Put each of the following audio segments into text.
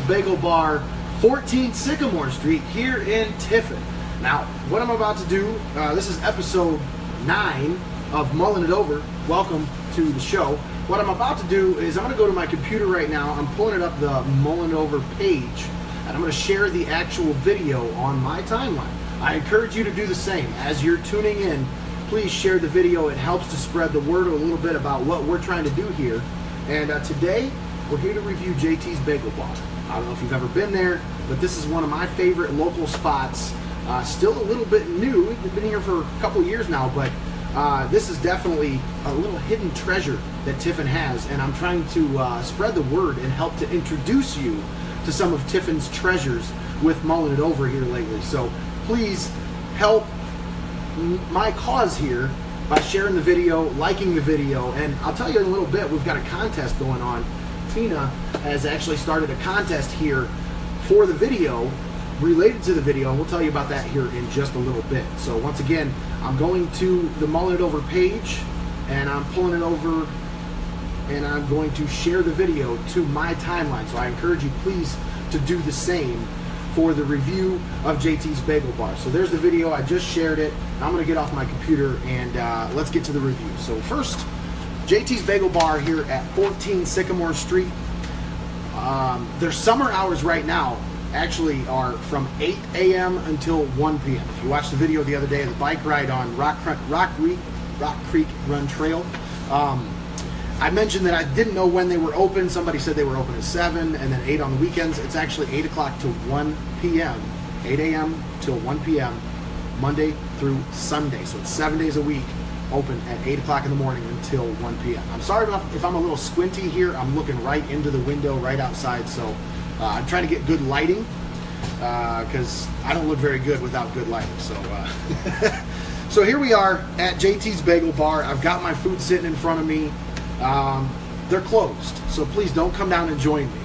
Bagel Bar, 14 Sycamore Street here in Tiffin. Now, what I'm about to do, this is episode 9 of Mullin It Over. Welcome to the show. What I'm about to do is I'm going to go to my computer right now. I'm pulling it up the Mullin It Over page, and I'm going to share the actual video on my timeline. I encourage you to do the same. As you're tuning in, please share the video. It helps to spread the word a little bit about what we're trying to do here. And today, we're here to review JT's Bagel Bar. I don't know if you've ever been there, but this is one of my favorite local spots. Still a little bit new. We've been here for a couple years now, but this is definitely a little hidden treasure that Tiffin has, and I'm trying to spread the word and help to introduce you to some of Tiffin's treasures with Mullin It Over here lately. So please help my cause here by sharing the video, liking the video, and I'll tell you in a little bit, we've got a contest going on. Tina has actually started a contest here for the video, related to the video, and we'll tell you about that here in just a little bit. So once again, I'm going to the Mullin It Over page, and I'm pulling it over, and I'm going to share the video to my timeline. So I encourage you, please, to do the same for the review of JT's Bagel Bar. So there's the video. I just shared it. I'm going to get off my computer, and let's get to the review. So first, JT's Bagel Bar here at 14 Sycamore Street. Their summer hours right now actually are from 8 a.m. until 1 p.m. If you watched the video the other day of the bike ride on Rock Creek Run Trail, I mentioned that I didn't know when they were open. Somebody said they were open at 7 and then 8 on the weekends. It's actually 8 o'clock to 1 p.m., 8 a.m. till 1 p.m., Monday through Sunday. So it's 7 days a week, open at 8 o'clock in the morning until 1 p.m. I'm sorry if I'm a little squinty here. I'm looking right into the window right outside, so I'm trying to get good lighting because I don't look very good without good lighting. So, so here we are at JT's Bagel Bar. I've got my food sitting in front of me. They're closed, so please don't come down and join me.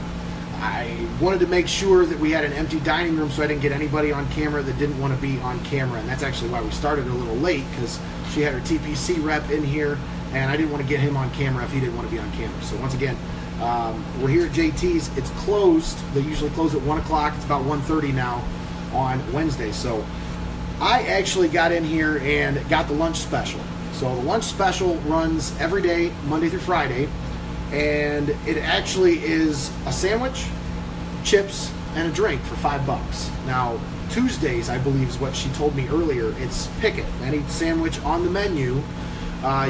I wanted to make sure that we had an empty dining room so I didn't get anybody on camera that didn't want to be on camera, and that's actually why we started a little late, because she had her TPC rep in here, and I didn't want to get him on camera if he didn't want to be on camera. So once again, we're here at JT's. It's closed. They usually close at 1 o'clock. It's about 1:30 now on Wednesday. So I actually got in here and got the lunch special. So the lunch special runs every day, Monday through Friday, and it actually is a sandwich, chips, and a drink for $5. Now, Tuesdays, I believe is what she told me earlier, it's pick it. Any sandwich on the menu,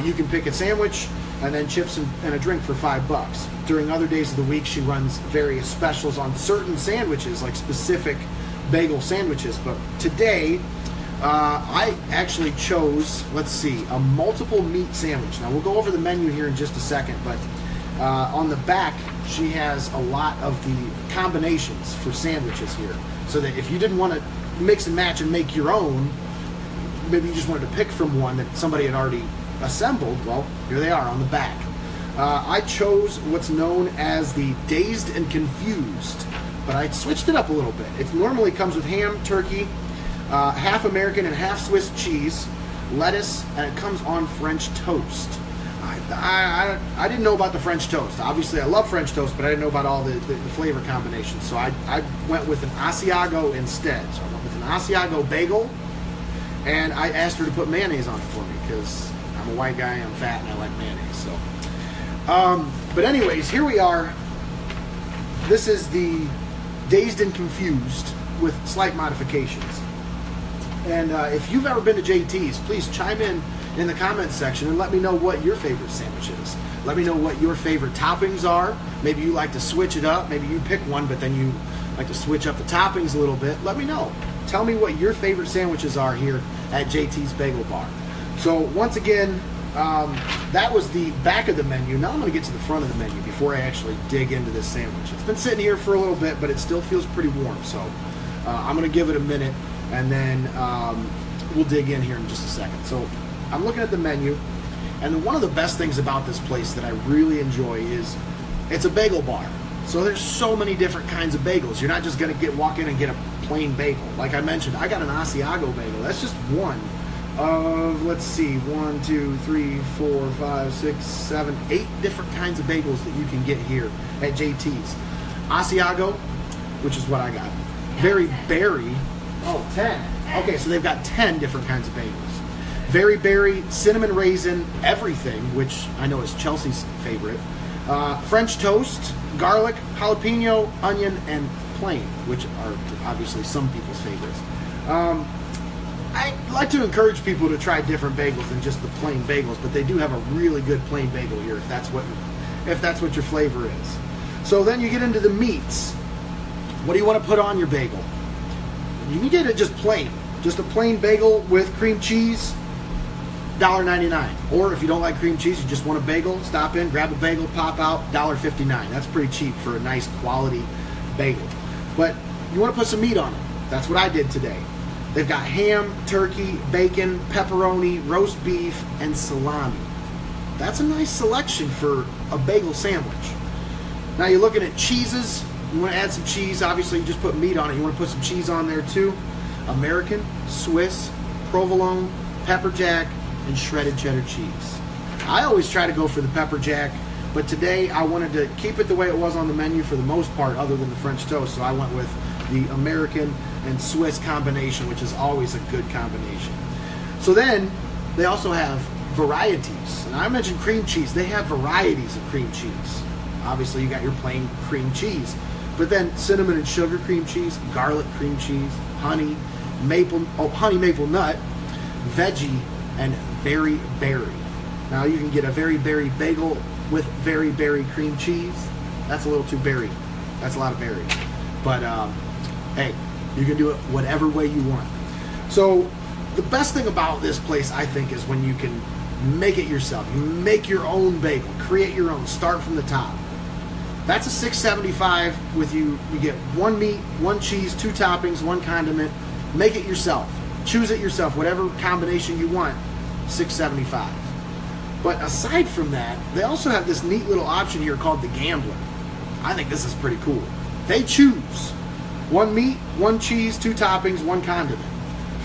you can pick a sandwich and then chips and a drink for $5. During other days of the week, she runs various specials on certain sandwiches, like specific bagel sandwiches. But today, I actually chose, let's see, a multiple meat sandwich. Now, we'll go over the menu here in just a second, but on the back, she has a lot of the combinations for sandwiches here. So that if you didn't want to mix and match and make your own, maybe you just wanted to pick from one that somebody had already assembled, well, here they are on the back. I chose what's known as the Dazed and Confused, but I switched it up a little bit. It normally comes with ham, turkey, half American and half Swiss cheese, lettuce, and it comes on French toast. I didn't know about the French toast. Obviously, I love French toast, but I didn't know about all the flavor combinations. So I went with an Asiago instead. So I went with an Asiago bagel, and I asked her to put mayonnaise on it for me because I'm a white guy, I'm fat, and I like mayonnaise. So, but anyways, here we are. This is the Dazed and Confused with slight modifications. And if you've ever been to JT's, please chime in the comments section and let me know what your favorite sandwich is. Let me know what your favorite toppings are. Maybe you like to switch it up. Maybe you pick one, but then you like to switch up the toppings a little bit. Let me know. Tell me what your favorite sandwiches are here at JT's Bagel Bar. So once again, that was the back of the menu. Now I'm going to get to the front of the menu before I actually dig into this sandwich. It's been sitting here for a little bit, but it still feels pretty warm. So I'm going to give it a minute, and then we'll dig in here in just a second. So I'm looking at the menu, and one of the best things about this place that I really enjoy is it's a bagel bar. So there's so many different kinds of bagels. You're not just going to walk in and get a plain bagel. Like I mentioned, I got an Asiago bagel. That's just one of, let's see, 1, 2, 3, 4, 5, 6, 7, 8 different kinds of bagels that you can get here at JT's. Asiago, which is what I got. Very berry. Oh, 10. Okay, so they've got 10 different kinds of bagels. Very berry, cinnamon raisin, everything, which I know is Chelsea's favorite. French toast, garlic, jalapeno, onion, and plain, which are obviously some people's favorites. I like to encourage people to try different bagels than just the plain bagels, but they do have a really good plain bagel here if that's what your flavor is. So then you get into the meats. What do you want to put on your bagel? You can get it just plain. Just a plain bagel with cream cheese, $1.99. Or if you don't like cream cheese, you just want a bagel, stop in, grab a bagel, pop out, $1.59. That's pretty cheap for a nice quality bagel. But you want to put some meat on it. That's what I did today. They've got ham, turkey, bacon, pepperoni, roast beef, and salami. That's a nice selection for a bagel sandwich. Now you're looking at cheeses. You want to add some cheese. Obviously, you just put meat on it. You want to put some cheese on there too. American, Swiss, provolone, pepper jack, and shredded cheddar cheese. I always try to go for the pepper jack, but today I wanted to keep it the way it was on the menu for the most part, other than the French toast. So I went with the American and Swiss combination, which is always a good combination. So then they also have varieties. And I mentioned cream cheese. They have varieties of cream cheese. Obviously, you got your plain cream cheese. But then cinnamon and sugar cream cheese, garlic cream cheese, honey maple nut, veggie, and very berry. Now you can get a very berry bagel with very berry cream cheese. That's a little too berry. That's a lot of berry. But hey, you can do it whatever way you want. So the best thing about this place, I think, is when you can make it yourself. You make your own bagel, create your own, start from the top. That's a $6.75 with you get one meat, one cheese, two toppings, one condiment. Make it yourself. Choose it yourself, whatever combination you want, $6.75. But aside from that, they also have this neat little option here called the Gambler. I think this is pretty cool. They choose one meat, one cheese, two toppings, one condiment.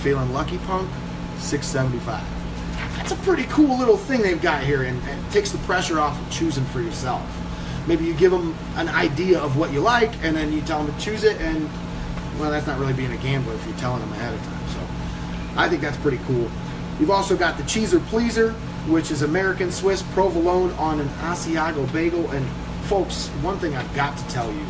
Feeling lucky, punk? $6.75. That's a pretty cool little thing they've got here, and it takes the pressure off of choosing for yourself. Maybe you give them an idea of what you like, and then you tell them to choose it, and, well, that's not really being a gambler if you're telling them ahead of time. So I think that's pretty cool. You've also got the Cheeser Pleaser, which is American Swiss provolone on an Asiago bagel. And folks, one thing I've got to tell you: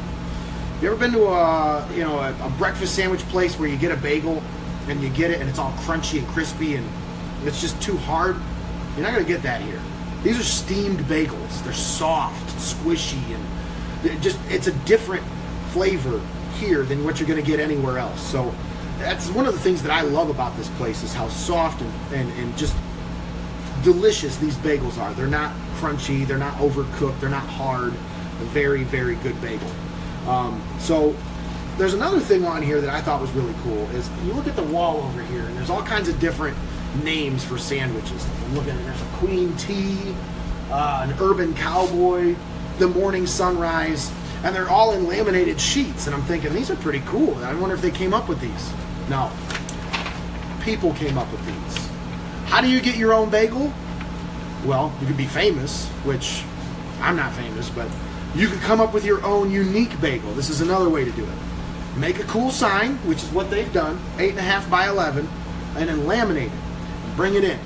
you ever been to a breakfast sandwich place where you get a bagel and you get it and it's all crunchy and crispy and it's just too hard? You're not gonna get that here. These are steamed bagels. They're soft, squishy, and it's a different flavor here than what you're gonna get anywhere else. So that's one of the things that I love about this place, is how soft and just delicious these bagels are. They're not crunchy, they're not overcooked, they're not hard. A very, very good bagel. So there's another thing on here that I thought was really cool, is you look at the wall over here and there's all kinds of different names for sandwiches. I'm looking at, there's a Queen Tea, an Urban Cowboy, the Morning Sunrise, and they're all in laminated sheets. And I'm thinking, these are pretty cool. I wonder if they came up with these. No, people came up with these. How do you get your own bagel? Well, you could be famous, which I'm not famous, but you could come up with your own unique bagel. This is another way to do it. Make a cool sign, which is what they've done, 8.5 by 11, and then laminate it. Bring it in.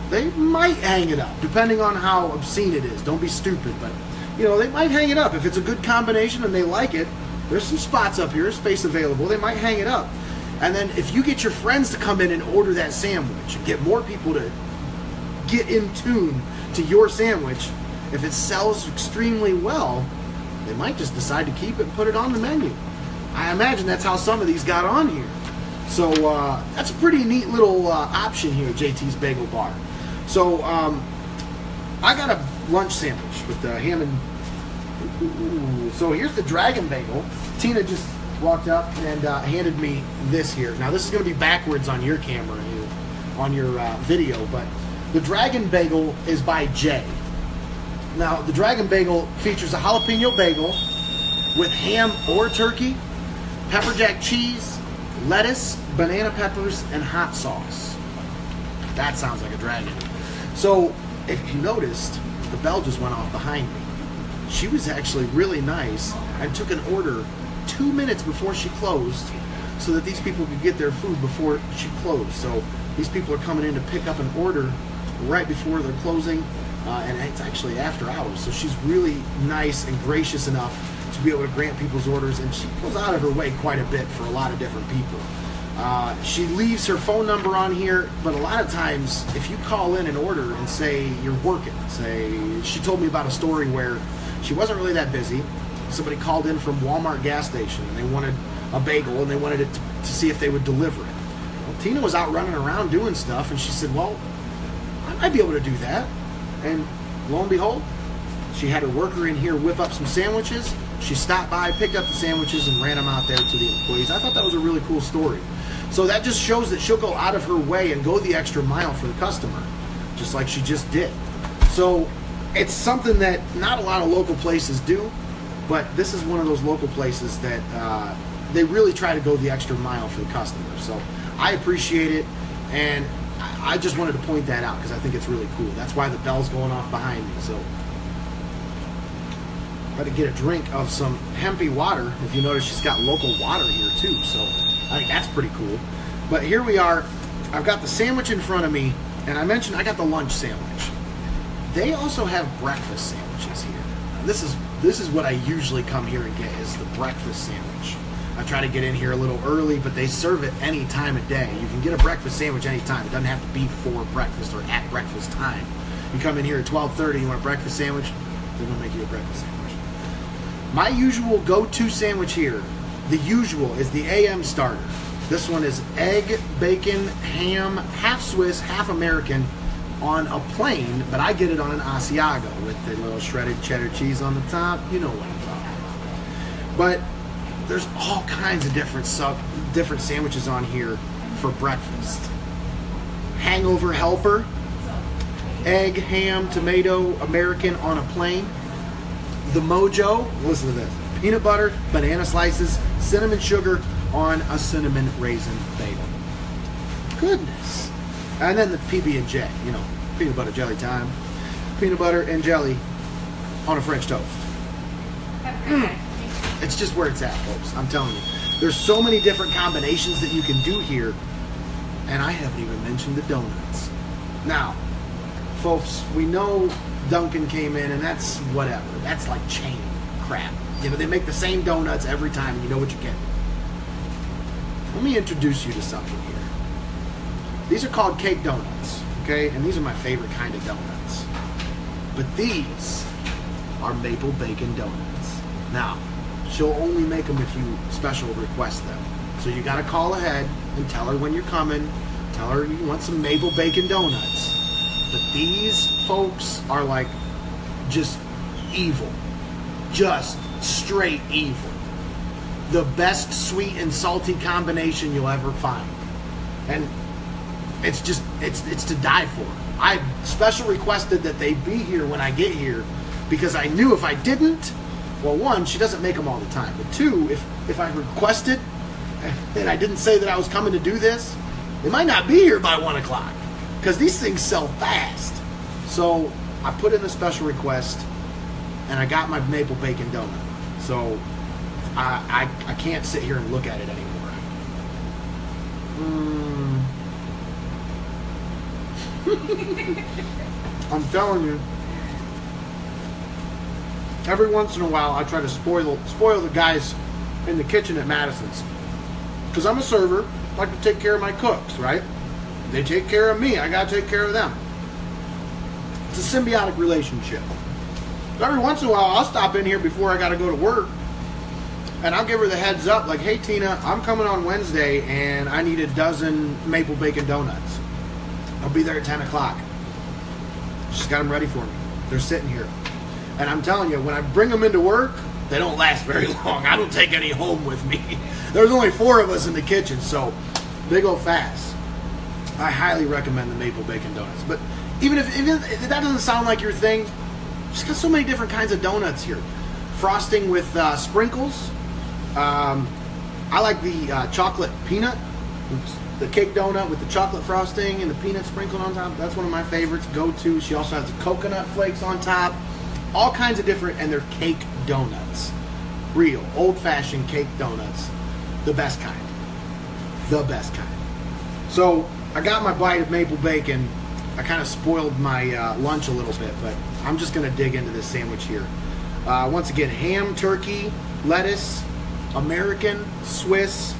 They might hang it up, depending on how obscene it is. Don't be stupid, but they might hang it up. If it's a good combination and they like it, there's some spots up here, space available. They might hang it up. And then if you get your friends to come in and order that sandwich, and get more people to get in tune to your sandwich, if it sells extremely well, they might just decide to keep it and put it on the menu. I imagine that's how some of these got on here. So that's a pretty neat little option here at JT's Bagel Bar. So I got a lunch sandwich with the ham and... So here's the Dragon Bagel. Tina just walked up and handed me this here. Now this is going to be backwards on your camera here, on your video, but the Dragon Bagel is by Jay. Now the Dragon Bagel features a jalapeno bagel with ham or turkey, pepper jack cheese, lettuce, banana peppers, and hot sauce. That sounds like a dragon. So if you noticed, the bell just went off behind me. She was actually really nice and took an order 2 minutes before she closed so that these people could get their food before she closed. So these people are coming in to pick up an order right before they're closing, and it's actually after hours. So she's really nice and gracious enough to be able to grant people's orders, and she goes out of her way quite a bit for a lot of different people. She leaves her phone number on here, but a lot of times if you call in an order and say you're working, she told me about a story where she wasn't really that busy. Somebody called in from Walmart gas station and they wanted a bagel and they wanted it to see if they would deliver it. Well, Tina was out running around doing stuff, and she said, well, I might be able to do that. And lo and behold, she had her worker in here whip up some sandwiches. She stopped by, picked up the sandwiches, and ran them out there to the employees. I thought that was a really cool story. So that just shows that she'll go out of her way and go the extra mile for the customer, just like she just did. So it's something that not a lot of local places do, but this is one of those local places that they really try to go the extra mile for the customer. So I appreciate it, and I just wanted to point that out because I think it's really cool. That's why the bell's going off behind me. So got to get a drink of some hempy water. If you notice, she's got local water here too, so I think that's pretty cool. But here we are. I've got the sandwich in front of me, and I mentioned I got the lunch sandwich. They also have breakfast sandwiches here. Now, this is what I usually come here and get, is the breakfast sandwich. I try to get in here a little early, but they serve it any time of day. You can get a breakfast sandwich anytime. It doesn't have to be for breakfast or at breakfast time. You come in here at 12:30, you want a breakfast sandwich, they're going to make you a breakfast sandwich. My usual go-to sandwich here, the usual, is the AM starter. This one is egg, bacon, ham, half Swiss, half American on a plain, but I get it on an Asiago with the little shredded cheddar cheese on the top. You know what I'm talking about. But there's all kinds of different sandwiches on here for breakfast. Hangover helper, egg, ham, tomato, American on a plain. The Mojo, listen to this, peanut butter, banana slices, cinnamon sugar on a cinnamon raisin bagel. Goodness. And then the PB&J, you know, peanut butter jelly time. Peanut butter and jelly on a French toast. It's just where it's at, folks. I'm telling you. There's so many different combinations that you can do here, and I haven't even mentioned the donuts. Now, folks, we know Dunkin' came in, and that's whatever. That's like chain crap. You know, they make the same donuts every time, and you know what you're getting. Let me introduce you to something here. These are called cake donuts, okay? And these are my favorite kind of donuts. But these are maple bacon donuts. Now, she'll only make them if you special request them. So you gotta call ahead and tell her when you're coming. Tell her you want some maple bacon donuts. But these folks are like just evil. Just straight evil. The best sweet and salty combination you'll ever find. And it's just, it's to die for. I special requested that they be here when I get here because I knew if I didn't, well, one, she doesn't make them all the time. But two, if I requested and I didn't say that I was coming to do this, they might not be here by 1 o'clock. Because these things sell fast. So I put in a special request, and I got my maple bacon donut. So I can't sit here and look at it anymore. I'm telling you, every once in a while I try to spoil the guys in the kitchen at Madison's. Because I'm a server, I like to take care of my cooks, right? They take care of me. I got to take care of them. It's a symbiotic relationship. So every once in a while, I'll stop in here before I got to go to work, and I'll give her the heads up, like, hey, Tina, I'm coming on Wednesday, and I need a dozen maple bacon donuts. I'll be there at 10 o'clock. She's got them ready for me. They're sitting here. And I'm telling you, when I bring them into work, they don't last very long. I don't take any home with me. There's only 4 of us in the kitchen, so they go fast. I highly recommend the maple bacon donuts. But even if that doesn't sound like your thing, she's got so many different kinds of donuts here. Frosting with sprinkles. I like the chocolate peanut. The cake donut with the chocolate frosting and the peanut sprinkled on top. That's one of my favorites. Go-to. She also has the coconut flakes on top. All kinds of different, and they're cake donuts. real, old-fashioned cake donuts. The best kind. The best kind. So, I got my bite of maple bacon. I kind of spoiled my lunch a little bit, but I'm just going to dig into this sandwich here. Once again, ham, turkey, lettuce, American, Swiss,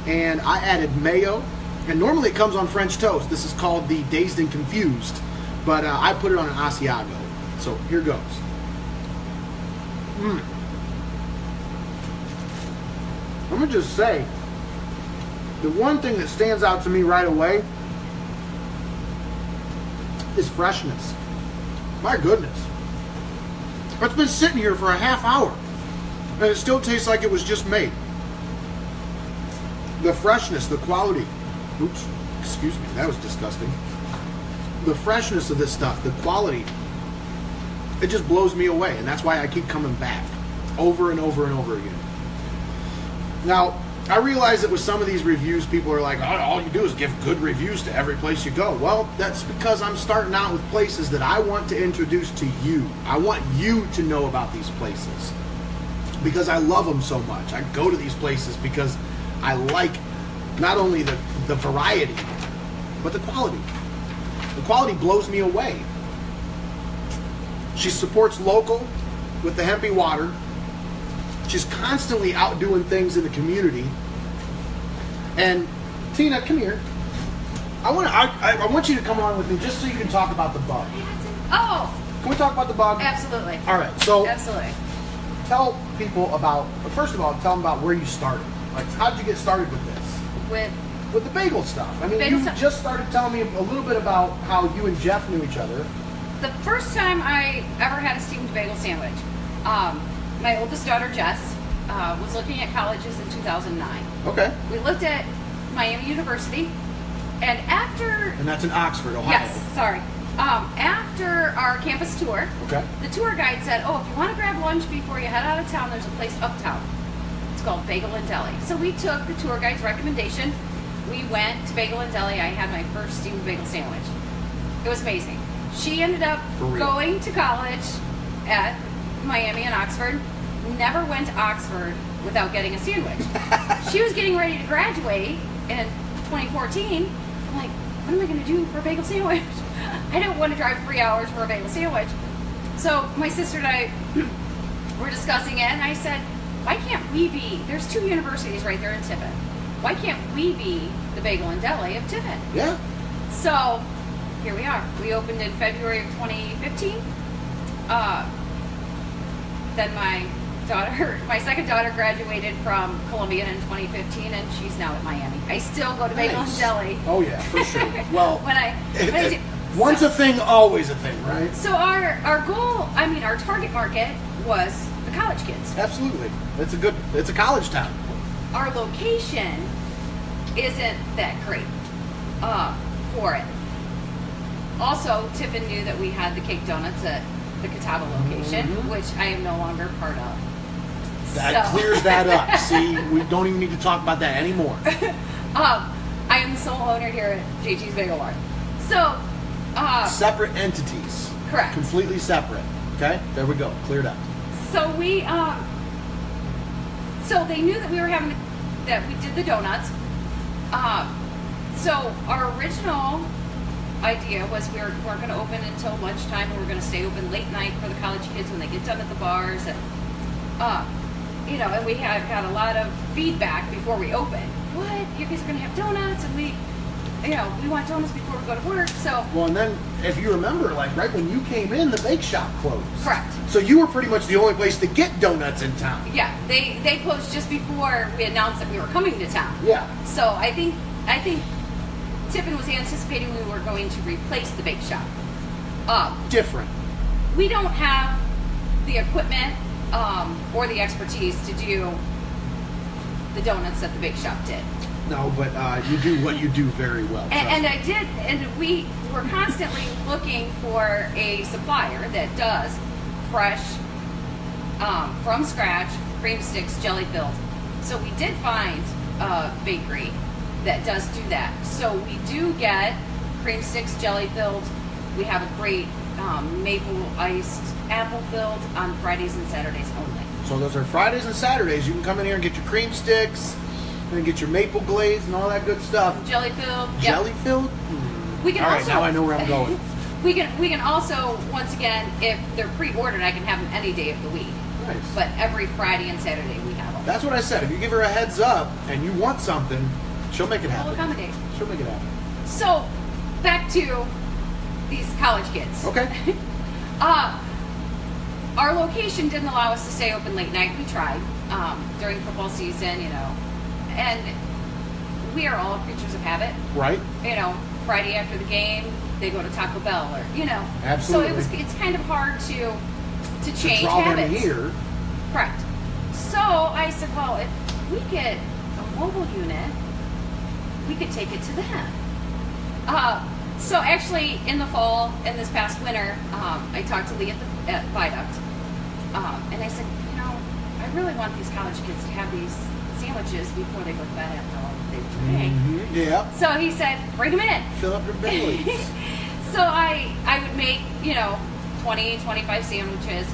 and I added mayo. And normally it comes on French toast. This is called the Dazed and Confused, but I put it on an Asiago. So here goes. I'm going to just say, the one thing that stands out to me right away is freshness. My goodness. It's been sitting here for a half hour, and it still tastes like it was just made. The freshness, the quality. Oops, excuse me, that was disgusting. The freshness of this stuff, the quality, it just blows me away, and that's why I keep coming back over and over and over again. Now, I realize that with some of these reviews, people are like, oh, all you do is give good reviews to every place you go. Well, that's because I'm starting out with places that I want to introduce to you. I want you to know about these places because I love them so much. I go to these places because I like not only the variety, but the quality. The quality blows me away. She supports local with the hempy water. She's constantly out doing things in the community. And Tina, come here. I want you to come on with me just so you can talk about the bug. Oh. Can we talk about the bug? Absolutely. All right. So absolutely. Tell people about. First of all, tell them about where you started. Like, how did you get started with this? With the bagel stuff. I mean, you just started telling me a little bit about how you and Jeff knew each other. The first time I ever had a steamed bagel sandwich, my oldest daughter, Jess, was looking at colleges in 2009. Okay. We looked at Miami University, and after... And that's in Oxford, Ohio. Yes, sorry. After our campus tour, okay, the tour guide said, oh, if you want to grab lunch before you head out of town, there's a place uptown. It's called Bagel and Deli. So we took the tour guide's recommendation. We went to Bagel and Deli. I had my first steamed bagel sandwich. It was amazing. She ended up going to college at Miami and Oxford. Never went to Oxford without getting a sandwich. She was getting ready to graduate in 2014. I'm like, what am I going to do for a bagel sandwich? I don't want to drive 3 hours for a bagel sandwich. So my sister and I were discussing it, and I said, why can't we be, there's 2 universities right there in Tiffin. Why can't we be the Bagel and Deli of Tiffin? Yeah. So here we are. We opened in February of 2015. Then my second daughter graduated from Columbia in 2015, and she's now at Miami. I still go to Bagel and Deli. Oh yeah, for sure. Well, when I do, once a thing, always a thing, right? So our goal, our target market was the college kids. Absolutely. It's a college town. Our location isn't that great for it. Also, Tiffin knew that we had the cake donuts at the Catawba location, which I am no longer part of. That clears that up. See, we don't even need to talk about that anymore. I am the sole owner here at JT's Bagel Bar. So, separate entities. Correct. Completely separate. Okay, there we go. Cleared up. So we, so they knew that we were having, that we did the donuts. So our original idea was we weren't going to open until lunchtime. We were going to stay open late night for the college kids when they get done at the bars, and and we had got a lot of feedback before we opened. What? You guys are going to have donuts, and we want donuts before we go to work. So well, and then if you remember, like right when you came in, the bake shop closed. Correct. So you were pretty much the only place to get donuts in town. Yeah, they closed just before we announced that we were coming to town. Yeah. So I think Tiffin was anticipating we were going to replace the bake shop. Different. We don't have the equipment or the expertise to do the donuts that the bake shop did. No, but you do what you do very well. And I did, and we were constantly looking for a supplier that does fresh, from scratch, cream sticks, jelly filled. So we did find a bakery that does do that. So we do get cream sticks, jelly filled. We have a great maple iced apple filled on Fridays and Saturdays only. So those are Fridays and Saturdays. You can come in here and get your cream sticks, and get your maple glaze and all that good stuff. Jelly filled. Jelly filled? We can all right, also, now I know where I'm going. We can also, once again, if they're pre-ordered, I can have them any day of the week. Nice. But every Friday and Saturday we have them. That's what I said. If you give her a heads up and you want something, she'll make it happen. We'll accommodate. She'll make it happen. So, back to these college kids. Okay. Our location didn't allow us to stay open late night. We tried during football season, and we are all creatures of habit. Right. Friday after the game, they go to Taco Bell, or Absolutely. So it's kind of hard to change draw habits. them here. Correct. So I said, well, if we get a mobile unit, we could take it to them. So actually, in the fall, in this past winter, I talked to Lee at Viaduct, and I said, I really want these college kids to have these sandwiches before they go to bed after all they've drank. Mm-hmm. Yeah. So he said, bring them in. Fill up your bellies. So I would make, 20, 25 sandwiches,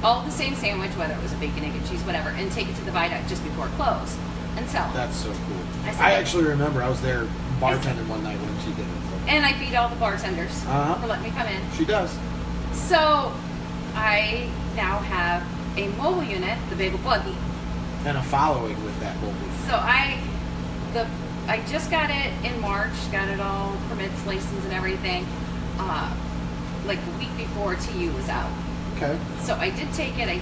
all the same sandwich, whether it was a bacon, egg, and cheese, whatever, and take it to the Viaduct just before it closed and sell them. That's so cool. I actually remember I was there bartending one night when she did it. And I feed all the bartenders for letting me come in. She does. So I now have a mobile unit, the Bagel Buggy. And a following with that mobile. So I just got it in March, got it all, permits, license, and everything, like a week before TU was out. Okay. So I did take it. I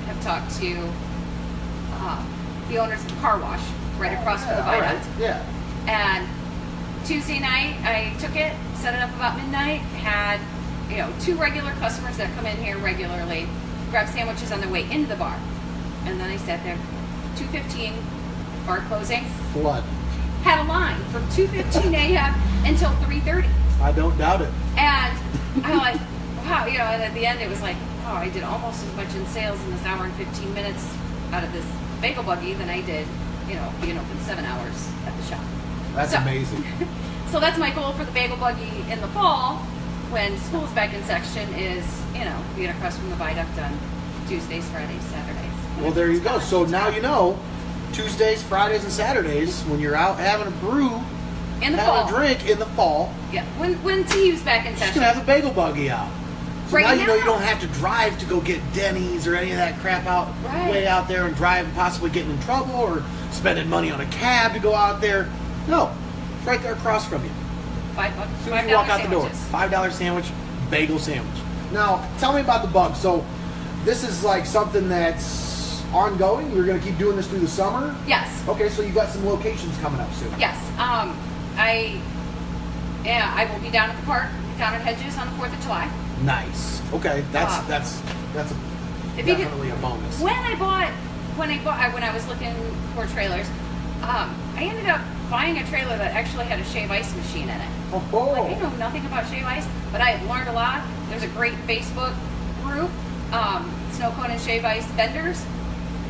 have talked to the owners of the car wash right across from the Viaduct. Right. Yeah. And Tuesday night, I took it, set it up about midnight, had 2 regular customers that come in here regularly, grab sandwiches on their way into the bar. And then I sat there, 2:15, bar closing. Flood. Had a line from 2:15 a.m. until 3:30. I don't doubt it. And I'm like, wow, and at the end it was like, oh, I did almost as much in sales in this hour and 15 minutes out of this Bagel Buggy than I did, being open 7 hours at the shop. That's amazing. So that's my goal for the Bagel Buggy in the fall, when school's back in section, is, being across from the Viaduct on Tuesdays, Fridays, Saturdays. Well, there you go. So now Tuesdays, Fridays, and Saturdays, when you're out having a brew, in the having fall. a drink in the fall, Yeah, when TU's back in you session. can have the Bagel Buggy out. So Right now you now. don't have to drive to go get Denny's or any of that crap way out there and drive and possibly getting in trouble or spending money on a cab to go out there. No, it's right there across from you. $5. As soon as you walk out the door, $5 sandwich, bagel sandwich. Now, tell me about the bug. So, this is like something that's ongoing. You're going to keep doing this through the summer? Yes. Okay, so you got some locations coming up soon. Yes. I will be down at the park, down at Hedges on the 4th of July. Nice. Okay, that's definitely a bonus. When I was looking for trailers, I ended up buying a trailer that actually had a shave ice machine in it. Oh. Like, I know nothing about shave ice, but I have learned a lot. There's a great Facebook group, Snow Cone and Shave Ice vendors.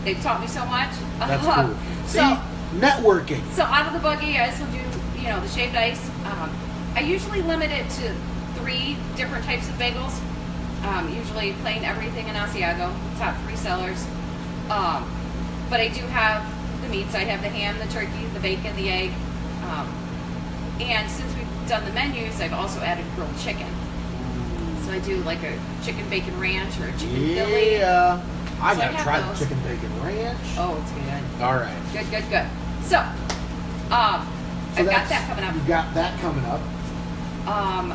They've taught me so much. That's cool. See, networking. So out of the buggy, I also do, the shaved ice. I usually limit it to 3 different types of bagels. Usually plain everything in Asiago, top 3 sellers. But I do have the meats. I have the ham, the turkey, the bacon, the egg. And since we've done the menus, I've also added grilled chicken. So I do like a chicken bacon ranch or a chicken Philly. Yeah. I So gotta I try have the those. chicken bacon ranch. Oh, it's good. All right. Good. So, I've got that coming up. You've got that coming up. I'm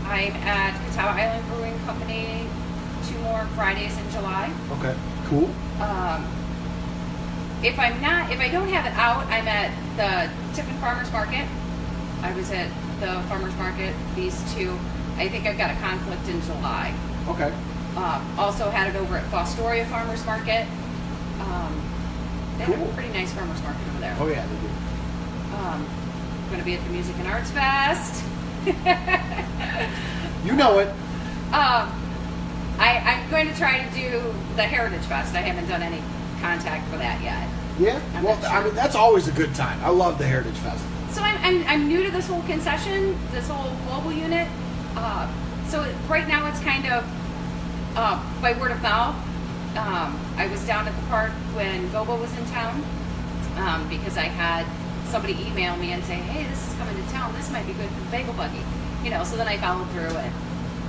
at Catawba Island Brewing Company 2 more Fridays in July. Okay. Cool. If I don't have it out, I'm at the Tiffin Farmers Market. I was at the Farmers Market these 2. I think I've got a conflict in July. Okay. Also had it over at Fostoria Farmers Market. They have a pretty nice farmers market over there. Oh yeah, they do. Going to be at the Music and Arts Fest. You know it. I'm going to try to do the Heritage Fest. I haven't done any contact for that yet. Yeah. I'm Well, not sure. I mean that's always a good time. I love the Heritage Fest. So I'm new to this whole concession, this whole mobile unit. So right now it's kind of by word of mouth. I was down at the park when Gobo was in town because I had somebody email me and say, hey, this is coming to town. This might be good for the bagel buggy. You know, so then I followed through and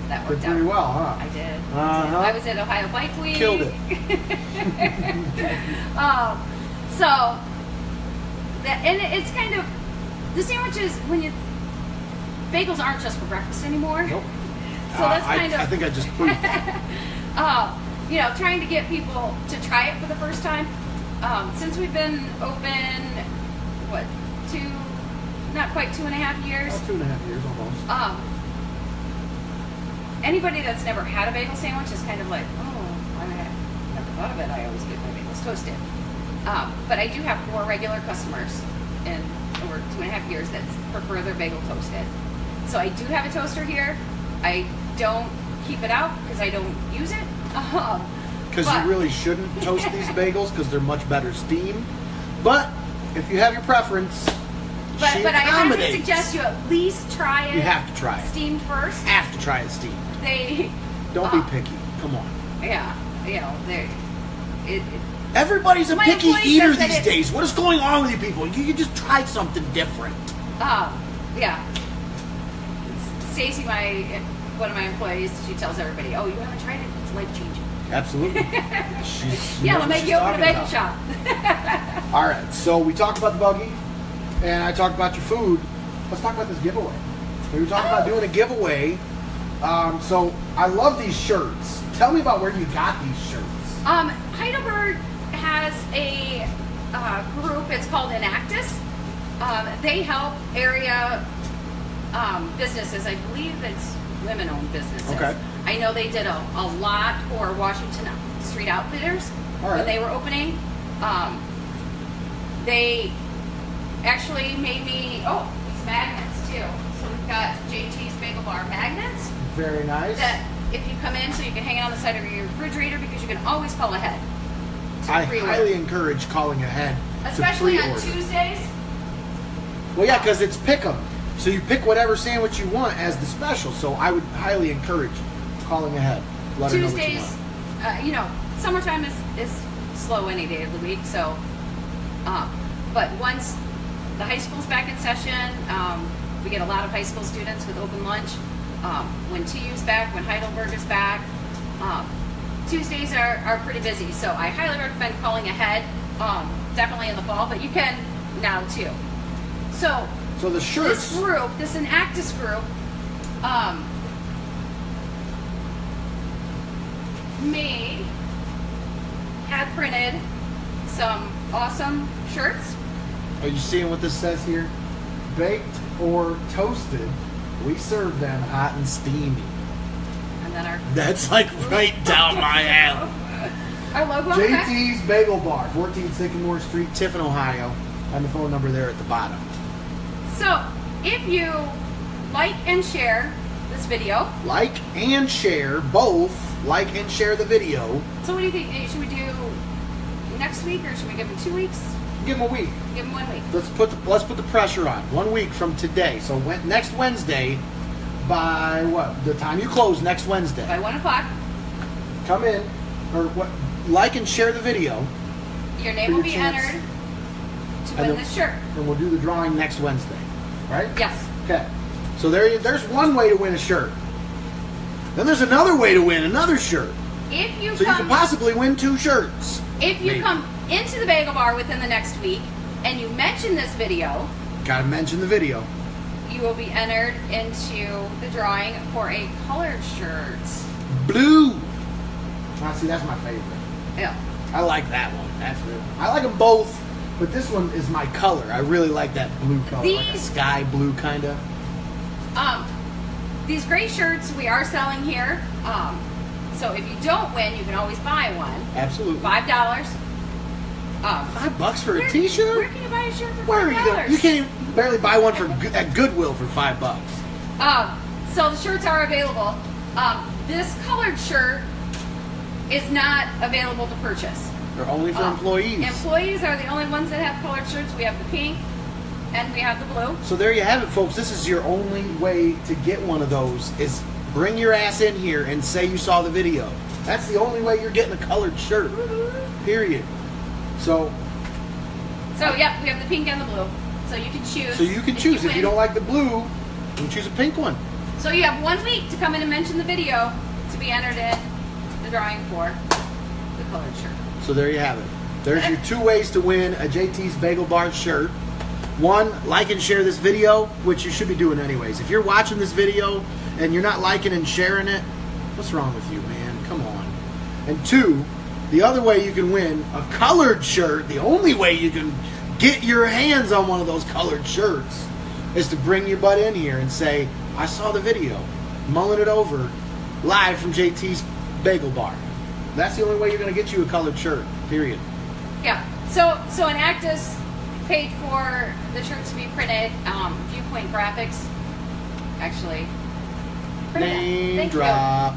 that worked pretty out. well, huh? I did. Uh-huh. I was at Ohio Bike Week. Killed it. And it's kind of, the sandwiches, bagels aren't just for breakfast anymore. Nope. So that's kind of. I think I just proved it. Trying to get people to try it for the first time. Since we've been open, not quite 2.5 years. About 2.5 years almost. Anybody that's never had a bagel sandwich is kind of like, oh, I never thought of it. I always get my bagels toasted. But I do have 4 regular customers in over 2.5 years that prefer their bagel toasted. So I do have a toaster here. I don't keep it out because I don't use it. Because you really shouldn't toast these bagels because they're much better steamed. But if you have your preference, but I highly suggest you at least try it. You have to try it steamed first. Have to try it steamed. Don't be picky. Come on. Yeah, everybody's a my picky employee eater says that these days. What is going on with you people? You just try something different. Yeah. Stacy, one of my employees, she tells everybody, "Oh, you haven't tried it? It's life changing." Absolutely. I'll make you open a bagel shop. All right. So we talked about the buggy, and I talked about your food. Let's talk about this giveaway. We were talking about doing a giveaway. So I love these shirts. Tell me about where you got these shirts. Heidelberg has a group. It's called Enactus. They help area businesses. I believe it's women-owned businesses. Okay. I know they did a lot for Washington Street Outfitters when they were opening. They actually made me these magnets too. So we've got JT's Bagel Bar magnets. Very nice. That if you come in, so you can hang it on the side of your refrigerator because you can always call ahead. I highly encourage calling ahead, especially to on pre-order. Tuesdays. Well, yeah, because it's pick 'em. So you pick whatever sandwich you want as the special. So I would highly encourage calling ahead. Let her know what you Tuesdays, want. summertime is slow any day of the week. So, but once the high school's back in session, we get a lot of high school students with open lunch. When TU's back, when Heidelberg is back, Tuesdays are pretty busy. So I highly recommend calling ahead. Definitely in the fall, but you can now too. So the shirts. This Enactus group, had printed some awesome shirts. Are you seeing what this says here? Baked or toasted, we serve them hot and steamy. And then That's like right down my alley. Our logo on the back. JT's Bagel Bar, 14 Sycamore Street, Tiffin, Ohio. And the phone number there at the bottom. So, if you like and share this video. Like and share, both. Like and share the video. So what do you think? Should we do next week or should we give them 2 weeks? Give them a week. Give them 1 week. Let's put the pressure on. 1 week from today. So next Wednesday, by what? The time you close next Wednesday. By 1 o'clock. Come in, or what? Like and share the video. Your name will be entered to win this shirt. And we'll do the drawing next Wednesday, right? Yes. Okay. So there's one way to win a shirt. Then there's another way to win another shirt. You can possibly win 2 shirts. If you come into the Bagel Bar within the next week and you mention this video, gotta mention the video. You will be entered into the drawing for a colored shirt. Blue. See, that's my favorite. Yeah. I like that one. That's good. I like them both, but this one is my color. I really like that blue color, like a sky blue kind of. These gray shirts we are selling here. So if you don't win, you can always buy one. Absolutely. $5. $5 for a T-shirt? Where can you buy a shirt for $5? Where are you going? You can't even barely buy one at Goodwill for $5. So the shirts are available. This colored shirt is not available to purchase. They're only for employees. Employees are the only ones that have colored shirts. We have the pink and we have the blue. So there you have it, folks. This is your only way to get one of those is bring your ass in here and say you saw the video. That's the only way you're getting a colored shirt. Period. So yep, we have the pink and the blue. So you can choose. So you can choose. If you don't like the blue, you can choose a pink one. So you have 1 week to come in and mention the video to be entered in the drawing for the colored shirt. So there you have it. There's your 2 ways to win a JT's Bagel Bar shirt. 1, like and share this video, which you should be doing anyways. If you're watching this video and you're not liking and sharing it, what's wrong with you, man? Come on. And 2, the other way you can win a colored shirt, the only way you can get your hands on one of those colored shirts, is to bring your butt in here and say, I saw the video, Mullin It Over, live from JT's Bagel Bar. That's the only way you're going to get you a colored shirt, period. Yeah. So an Actus paid for the shirt to be printed. Viewpoint Graphics actually printed it. Name drop.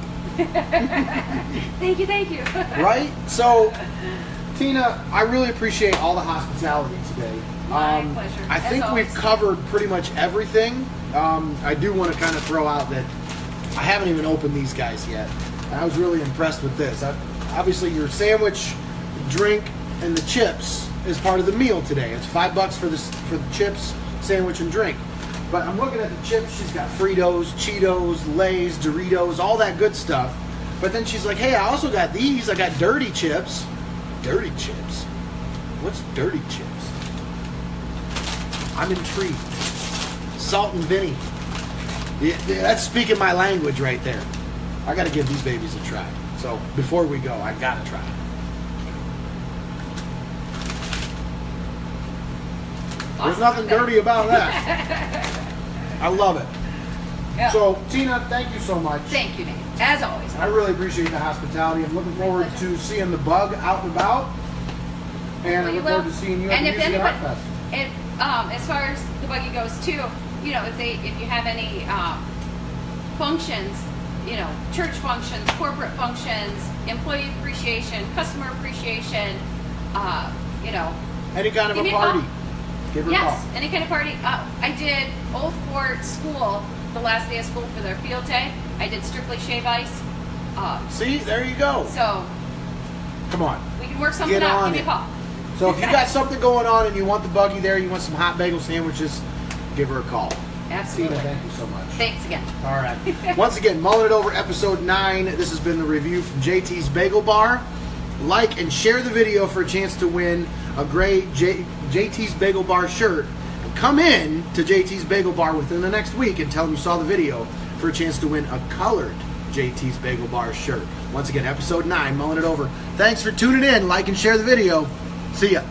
Thank you. Right? So, Tina, I really appreciate all the hospitality today. My pleasure. I think we've covered pretty much everything. I do want to kind of throw out that I haven't even opened these guys yet. And I was really impressed with this. Obviously, your sandwich, drink, and the chips is part of the meal today. It's $5 for the chips, sandwich, and drink. But I'm looking at the chips. She's got Fritos, Cheetos, Lay's, Doritos, all that good stuff. But then she's like, hey, I also got these. I got dirty chips. Dirty chips? What's dirty chips? I'm intrigued. Salt and Vinny. Yeah, that's speaking my language right there. I got to give these babies a try. So before we go, I got to try. There's nothing dirty about that. I love it. Yeah. So, Tina, thank you so much. Thank you, Nate. As always. I really appreciate the hospitality. I'm looking forward to seeing the bug out and about. And I look forward to seeing you at the Music Art Fest. As far as the buggy goes too, if you have any functions, church functions, corporate functions, employee appreciation, customer appreciation, any kind of a party. Give her a call. Yes, any kind of party. I did Old Fort School the last day of school for their field day. I did Strictly Shave Ice. See, there you go. So, come on. We can work something out. Give me a call. So if you got something going on and you want the buggy there, you want some hot bagel sandwiches, give her a call. Absolutely. Tina, thank you so much. Thanks again. All right. Once again, Mullin It Over episode 9. This has been the review from JT's Bagel Bar. Like and share the video for a chance to win a great JT's Bagel Bar shirt. And come in to JT's Bagel Bar within the next week and tell them you saw the video for a chance to win a colored JT's Bagel Bar shirt. Once again, episode 9, Mullin It Over. Thanks for tuning in. Like and share the video. See ya.